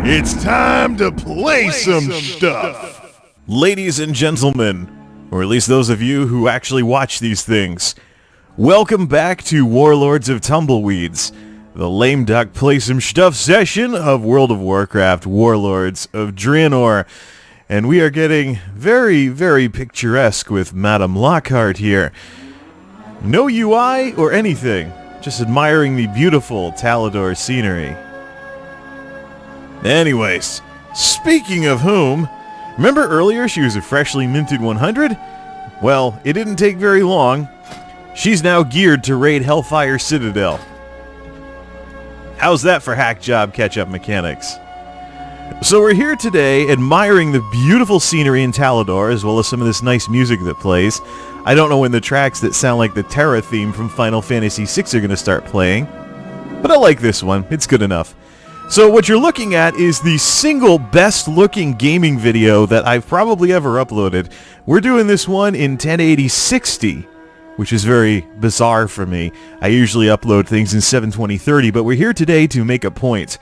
It's time to play some stuff! Ladies and gentlemen, or at least those of you who actually watch these things, welcome back to Warlords of Tumbleweeds, the lame duck play some stuff session of World of Warcraft Warlords of Draenor. And we are getting very, very picturesque with Madame Lockhart here. No UI or anything, just admiring the beautiful Talador scenery. Anyways, speaking of whom, remember earlier she was a freshly minted 100? Well, it didn't take very long. She's now geared to raid Hellfire Citadel. How's that for hack job catch-up mechanics? So we're here today admiring the beautiful scenery in Talador, as well as some of this nice music that plays. I don't know when the tracks that sound like the Terra theme from Final Fantasy VI are going to start playing, but I like this one. It's good enough. So what you're looking at is the single best looking gaming video that I've probably ever uploaded. We're doing this one in 1080-60, which is very bizarre for me. I usually upload things in 720-30, but we're here today to make a point.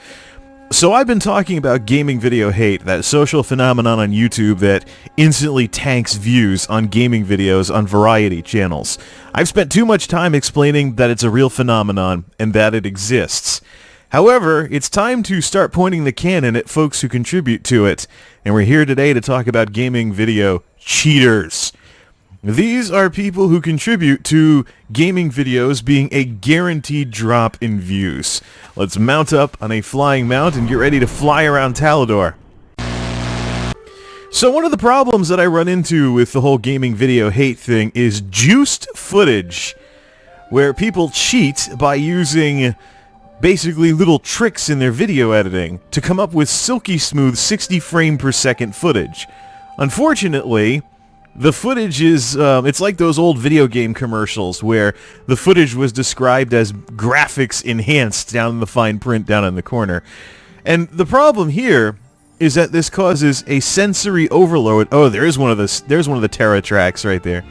So I've been talking about gaming video hate, that social phenomenon on YouTube that instantly tanks views on gaming videos on variety channels. I've spent too much time explaining that it's a real phenomenon and that it exists. However, it's time to start pointing the cannon at folks who contribute to it, and we're here today to talk about gaming video cheaters. These are people who contribute to gaming videos being a guaranteed drop in views. Let's mount up on a flying mount and get ready to fly around Talador. So one of the problems that I run into with the whole gaming video hate thing is juiced footage, where people cheat by using basically little tricks in their video editing to come up with silky smooth 60 frame per second footage. Unfortunately, the footage is, it's like those old video game commercials where the footage was described as graphics enhanced down in the fine print down in the corner. And the problem here is that this causes a sensory overload. Oh, there's one of the Terra tracks right there.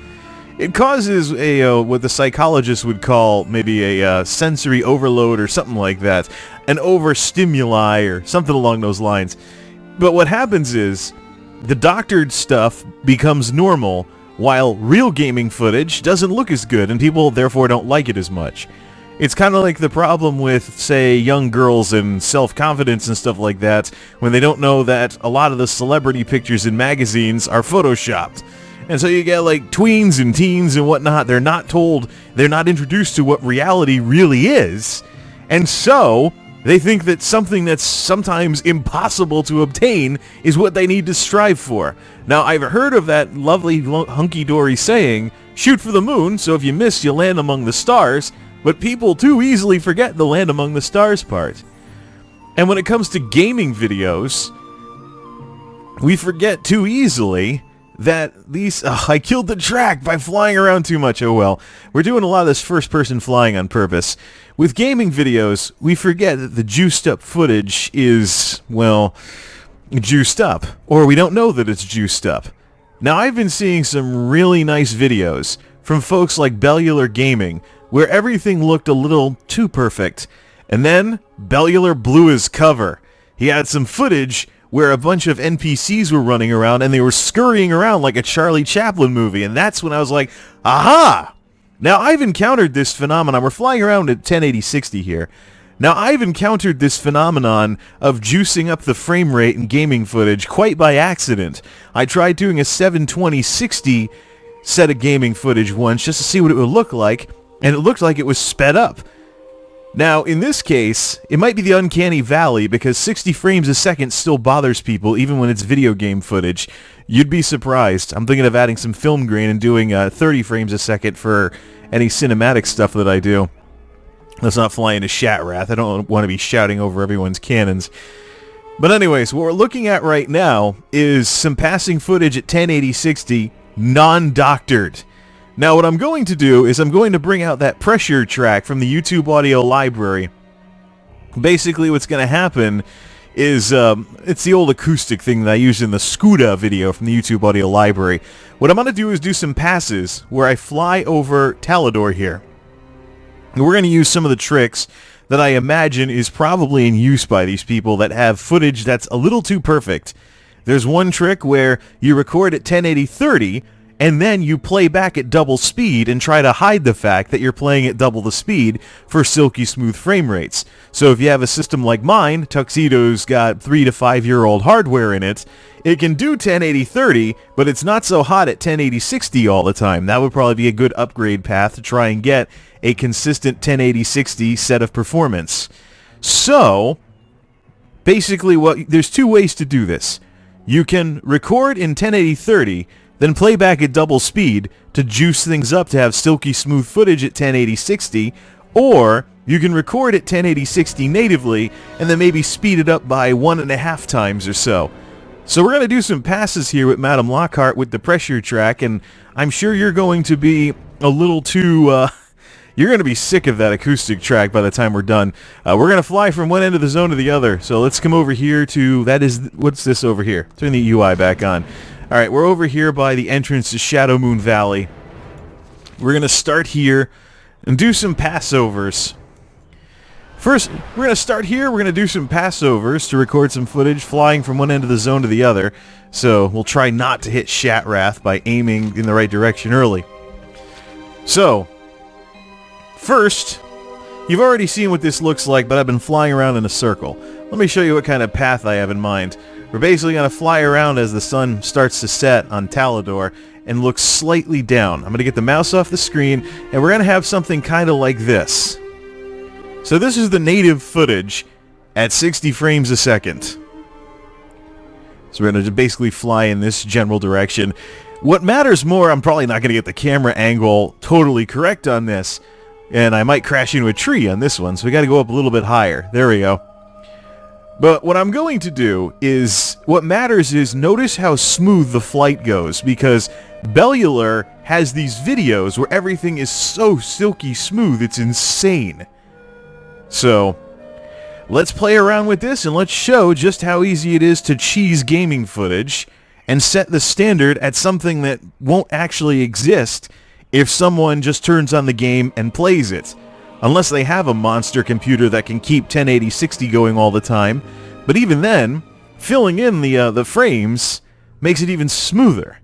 It causes a what the psychologists would call maybe a sensory overload or something like that, an overstimuli or something along those lines. But what happens is the doctored stuff becomes normal, while real gaming footage doesn't look as good, and people therefore don't like it as much. It's kind of like the problem with, say, young girls and self-confidence and stuff like that, when they don't know that a lot of the celebrity pictures in magazines are photoshopped. And so you get like tweens and teens and whatnot, they're not introduced to what reality really is. And so they think that something that's sometimes impossible to obtain is what they need to strive for. Now, I've heard of that lovely hunky-dory saying, shoot for the moon, so if you miss, you land among the stars, but people too easily forget the land among the stars part. And when it comes to gaming videos, we forget too easily that these... I killed the track by flying around too much. Oh well. We're doing a lot of this first-person flying on purpose. With gaming videos, we forget that the juiced-up footage is, well, juiced up. Or we don't know that it's juiced up. Now, I've been seeing some really nice videos from folks like Bellular Gaming, where everything looked a little too perfect. And then, Bellular blew his cover. He had some footage where a bunch of NPCs were running around and they were scurrying around like a Charlie Chaplin movie. And that's when I was like, aha! Now, I've encountered this phenomenon. We're flying around at 1080-60 here. Now, I've encountered this phenomenon of juicing up the frame rate in gaming footage quite by accident. I tried doing a 720-60 set of gaming footage once just to see what it would look like, and it looked like it was sped up. Now, in this case, it might be the uncanny valley because 60 frames a second still bothers people even when it's video game footage. You'd be surprised. I'm thinking of adding some film grain and doing 30 frames a second for any cinematic stuff that I do. Let's not fly into Shatwrath. I don't want to be shouting over everyone's cannons. But anyways, what we're looking at right now is some passing footage at 1080-60, non-doctored. Now what I'm going to do is I'm going to bring out that pressure track from the YouTube audio library. Basically what's going to happen is, it's the old acoustic thing that I used in the Scuda video from the YouTube audio library. What I'm going to do is do some passes where I fly over Talador here. And we're going to use some of the tricks that I imagine is probably in use by these people that have footage that's a little too perfect. There's one trick where you record at 1080-30 and then you play back at double speed and try to hide the fact that you're playing at double the speed for silky smooth frame rates. So if you have a system like mine, Tuxedo's got 3 to 5 year old hardware in it, it can do 1080-30, but it's not so hot at 1080-60 all the time. That would probably be a good upgrade path to try and get a consistent 1080-60 set of performance. So, basically there's two ways to do this. You can record in 1080-30, then play back at double speed to juice things up to have silky smooth footage at 1080-60, or you can record at 1080-60 natively and then maybe speed it up by 1.5 times or so. So we're going to do some passes here with Madam Lockhart with the pressure track, and I'm sure you're going to be a little too, you're going to be sick of that acoustic track by the time we're done. We're going to fly from one end of the zone to the other, so let's come over here to, what's this over here? Turn the UI back on. Alright, we're over here by the entrance to Shadow Moon Valley. We're going to start here and do some passovers. First, we're going to start here. We're going to do some passovers to record some footage flying from one end of the zone to the other. So we'll try not to hit Shatrath by aiming in the right direction early. So, first, you've already seen what this looks like, but I've been flying around in a circle. Let me show you what kind of path I have in mind. We're basically going to fly around as the sun starts to set on Talador and look slightly down. I'm going to get the mouse off the screen, and we're going to have something kind of like this. So this is the native footage at 60 frames a second. So we're going to basically fly in this general direction. What matters more, I'm probably not going to get the camera angle totally correct on this, and I might crash into a tree on this one, so we got to go up a little bit higher. There we go. But what I'm going to do is, what matters is notice how smooth the flight goes, because Bellular has these videos where everything is so silky smooth, it's insane. So, let's play around with this and let's show just how easy it is to cheese gaming footage and set the standard at something that won't actually exist if someone just turns on the game and plays it. Unless they have a monster computer that can keep 1080-60 going all the time. But even then, filling in the frames makes it even smoother.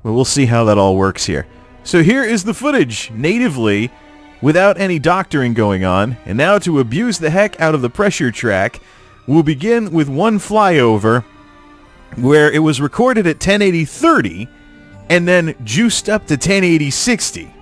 Well, we'll see how that all works here. So here is the footage, natively, without any doctoring going on. And now to abuse the heck out of the pressure track, we'll begin with one flyover where it was recorded at 1080-30 and then juiced up to 1080-60.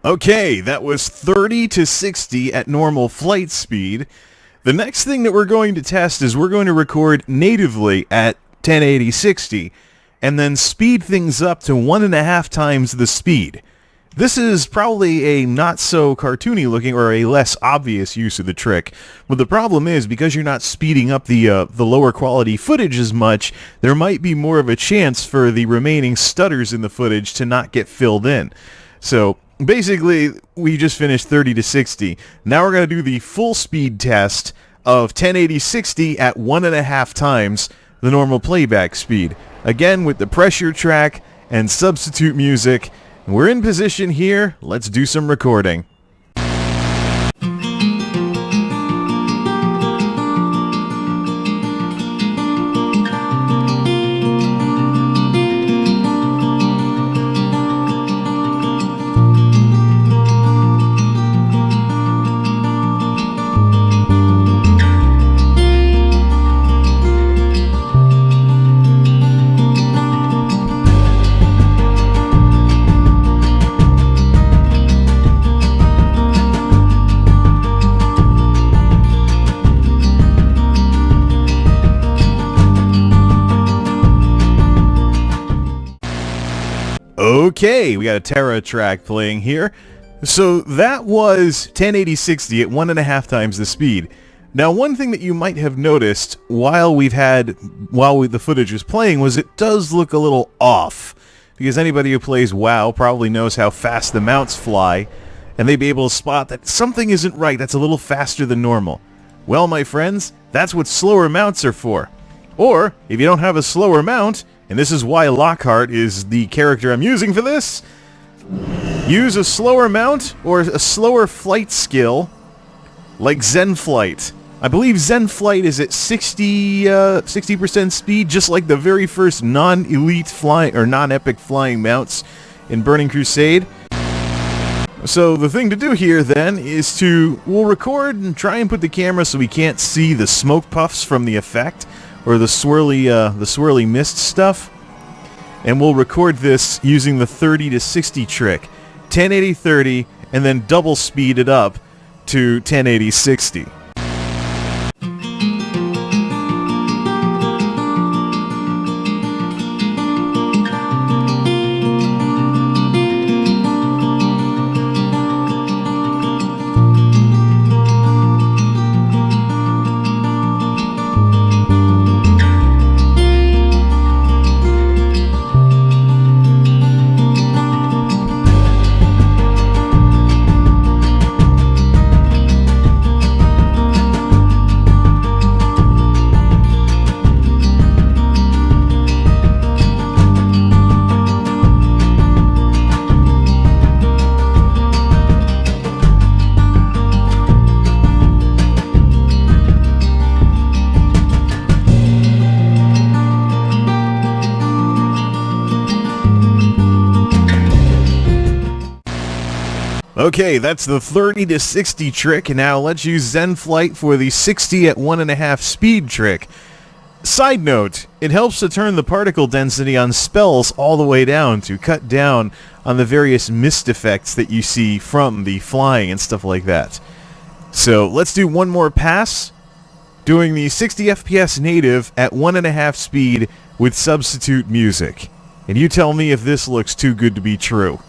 Okay, that was 30 to 60 at normal flight speed. The next thing that we're going to test is we're going to record natively at 1080-60 and then speed things up to 1.5 times the speed. This is probably a not so cartoony looking or a less obvious use of the trick. But the problem is, because you're not speeding up the lower quality footage as much, there might be more of a chance for the remaining stutters in the footage to not get filled in. So basically, we just finished 30 to 60. Now we're going to do the full speed test of 1080-60 at 1.5 times the normal playback speed. Again, with the pressure track and substitute music. We're in position here. Let's do some recording. Okay, we got a Terra track playing here. So that was 1080-60 at 1.5 times the speed. Now, one thing that you might have noticed while the footage was playing was it does look a little off. Because anybody who plays WoW probably knows how fast the mounts fly, and they'd be able to spot that something isn't right, that's a little faster than normal. Well, my friends, that's what slower mounts are for. Or, if you don't have a slower mount, and this is why Lockhart is the character I'm using for this, use a slower mount or a slower flight skill like Zen Flight. I believe Zen Flight is at 60% speed, just like the very first non-elite flying or non-epic flying mounts in Burning Crusade. So the thing to do here then is we'll record and try and put the camera so we can't see the smoke puffs from the effect or the swirly mist stuff. And we'll record this using the 30-60 trick. 1080-30 and then double speed it up to 1080-60. Okay, that's the 30-60 trick, and now let's use Zen Flight for the 60 at 1.5 speed trick. Side note, it helps to turn the particle density on spells all the way down to cut down on the various mist effects that you see from the flying and stuff like that. So let's do one more pass, doing the 60 FPS native at 1.5 speed with substitute music. And you tell me if this looks too good to be true.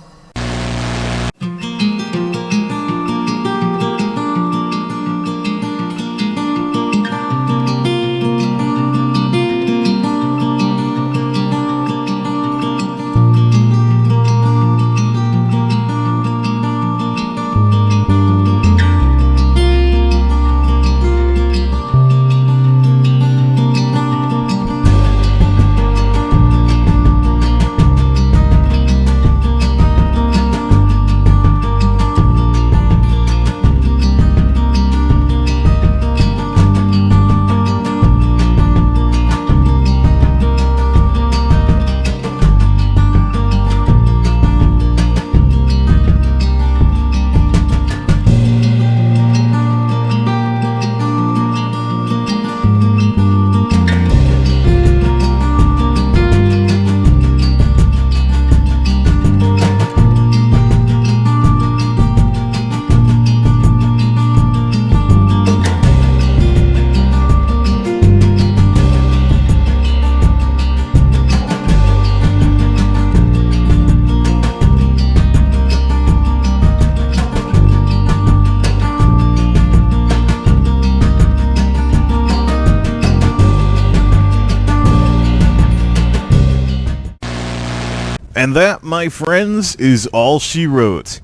And that, my friends, is all she wrote.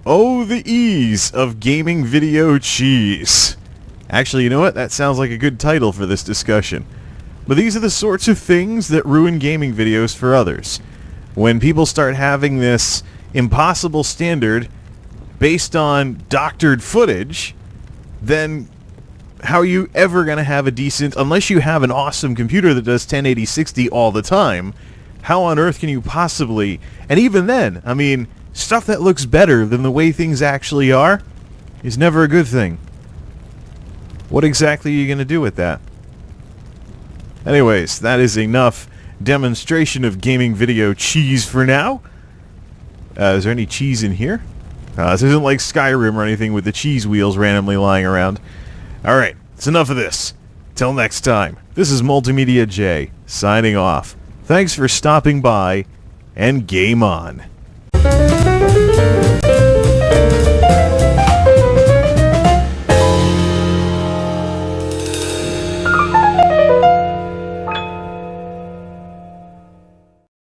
Oh, the ease of gaming video cheese. Actually, you know what? That sounds like a good title for this discussion. But these are the sorts of things that ruin gaming videos for others. When people start having this impossible standard based on doctored footage, then how are you ever going to have a decent, unless you have an awesome computer that does 1080-60 all the time, how on earth can you possibly, and even then, I mean, stuff that looks better than the way things actually are is never a good thing. What exactly are you going to do with that? Anyways, that is enough demonstration of gaming video cheese for now. Is there any cheese in here? This isn't like Skyrim or anything with the cheese wheels randomly lying around. Alright, it's enough of this. Till next time, this is MultimediaJay, signing off. Thanks for stopping by, and game on.